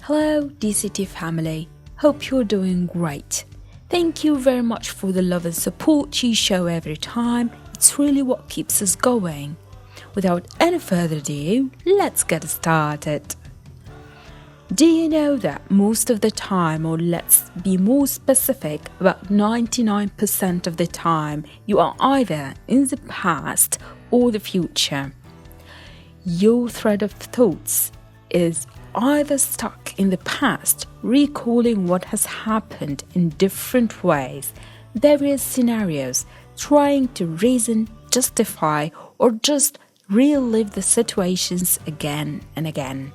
Hello, DCT family. Hope you're doing great. Thank you very much for the love and support you show every time. It's really what keeps us going. Without any further ado, let's get started. Do you know that most of the time, or let's be more specific, about 99% of the time, you are either in the past or the future? Your thread of thoughts is either stuck in the past, recalling what has happened in different ways, various scenarios, trying to reason, justify, or just relive the situations again and again.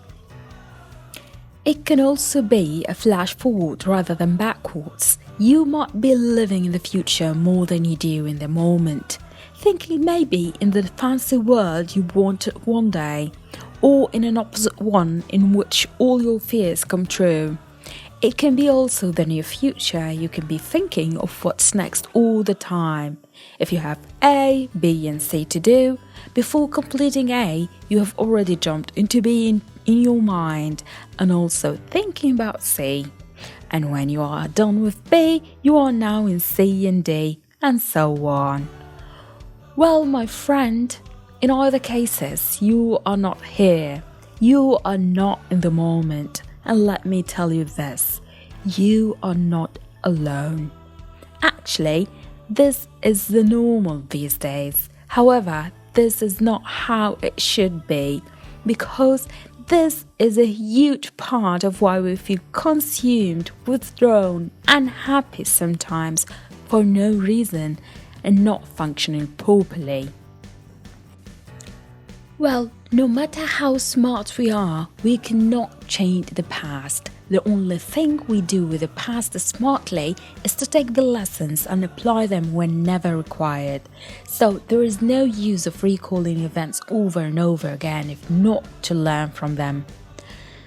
It can also be a flash forward rather than backwards. You might be living in the future more than you do in the moment, thinking maybe in the fancy world you wanted one day, or in an opposite one in which all your fears come true. It can be also the near future. You can be thinking of what's next all the time. If you have A, B and C to do, before completing A, you have already jumped into B in your mind and also thinking about C. And when you are done with B, you are now in C and D, and so on. Well, my friend, in either cases, you are not here. You are not in the moment. And let me tell you this, you are not alone. Actually, this is the normal these days. However, this is not how it should be, because this is a huge part of why we feel consumed, withdrawn, unhappy sometimes for no reason and not functioning properly. Well, no matter how smart we are, we cannot change the past. The only thing we do with the past smartly is to take the lessons and apply them whenever required. So there is no use of recalling events over and over again if not to learn from them.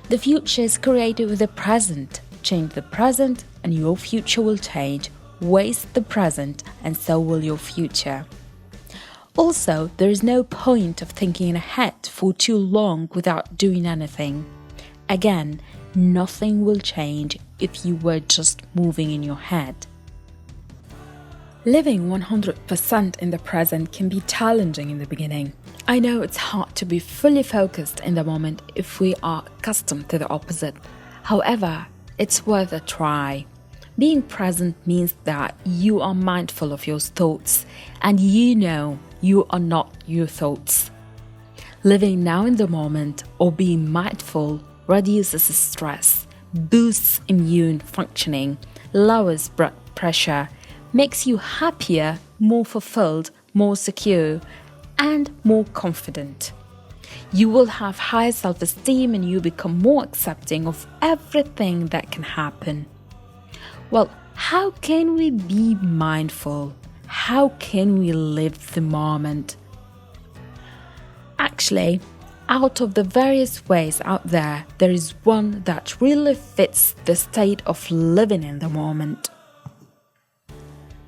The future is created with the present. Change the present and your future will change. Waste the present and so will your future. Also, there is no point of thinking ahead for too long without doing anything. Again, nothing will change if you were just moving in your head. Living 100% in the present can be challenging in the beginning. I know it's hard to be fully focused in the moment if we are accustomed to the opposite. However, it's worth a try. Being present means that you are mindful of your thoughts and you know you are not your thoughts. Living now in the moment or being mindful reduces stress, boosts immune functioning, lowers blood pressure, makes you happier, more fulfilled, more secure, and more confident. You will have higher self-esteem and you become more accepting of everything that can happen. Well, how can we be mindful? How can we live the moment? Actually, out of the various ways out there, there is one that really fits the state of living in the moment.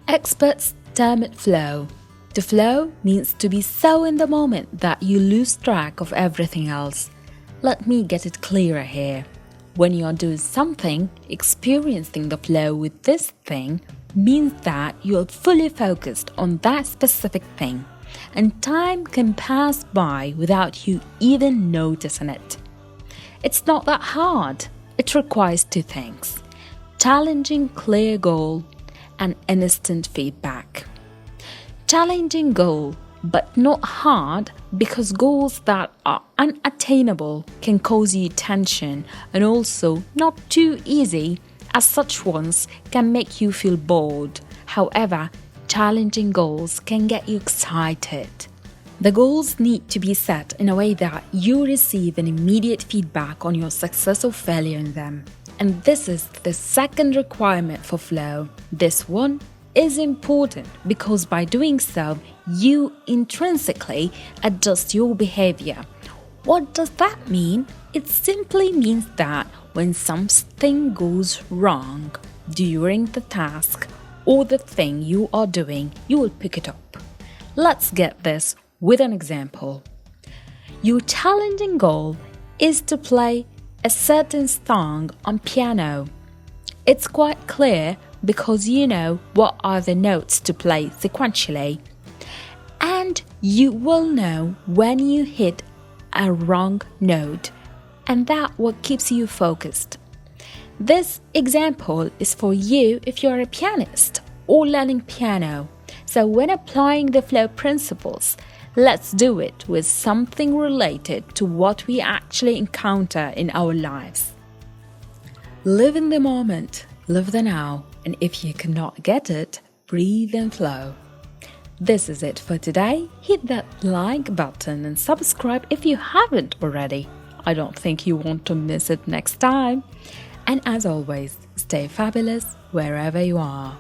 Experts term it flow. To flow means to be so in the moment that you lose track of everything else. Let me get it clearer here. When you are doing something, experiencing the flow with this thing means that you are fully focused on that specific thing, and time can pass by without you even noticing it. It's not that hard. It requires two things: challenging clear goal and instant feedback. Challenging goal, but not hard, because goals that are unattainable can cause you tension, and also not too easy, as such ones can make you feel bored. However, challenging goals can get you excited. The goals need to be set in a way that you receive an immediate feedback on your success or failure in them. And this is the second requirement for flow. This one is important because by doing so, you intrinsically adjust your behavior. What does that mean? It simply means that when something goes wrong during the task or the thing you are doing, you will pick it up. Let's get this with an example. Your challenging goal is to play a certain song on piano. It's quite clear because you know what are the notes to play sequentially. And you will know when you hit a wrong note, and that's what keeps you focused. This example is for you if you're a pianist or learning piano. So when applying the flow principles, let's do it with something related to what we actually encounter in our lives. Live in the moment, live the now, and if you cannot get it, breathe and flow. This is it for today. Hit that like button and subscribe if you haven't already. I don't think you want to miss it next time. And as always, stay fabulous wherever you are.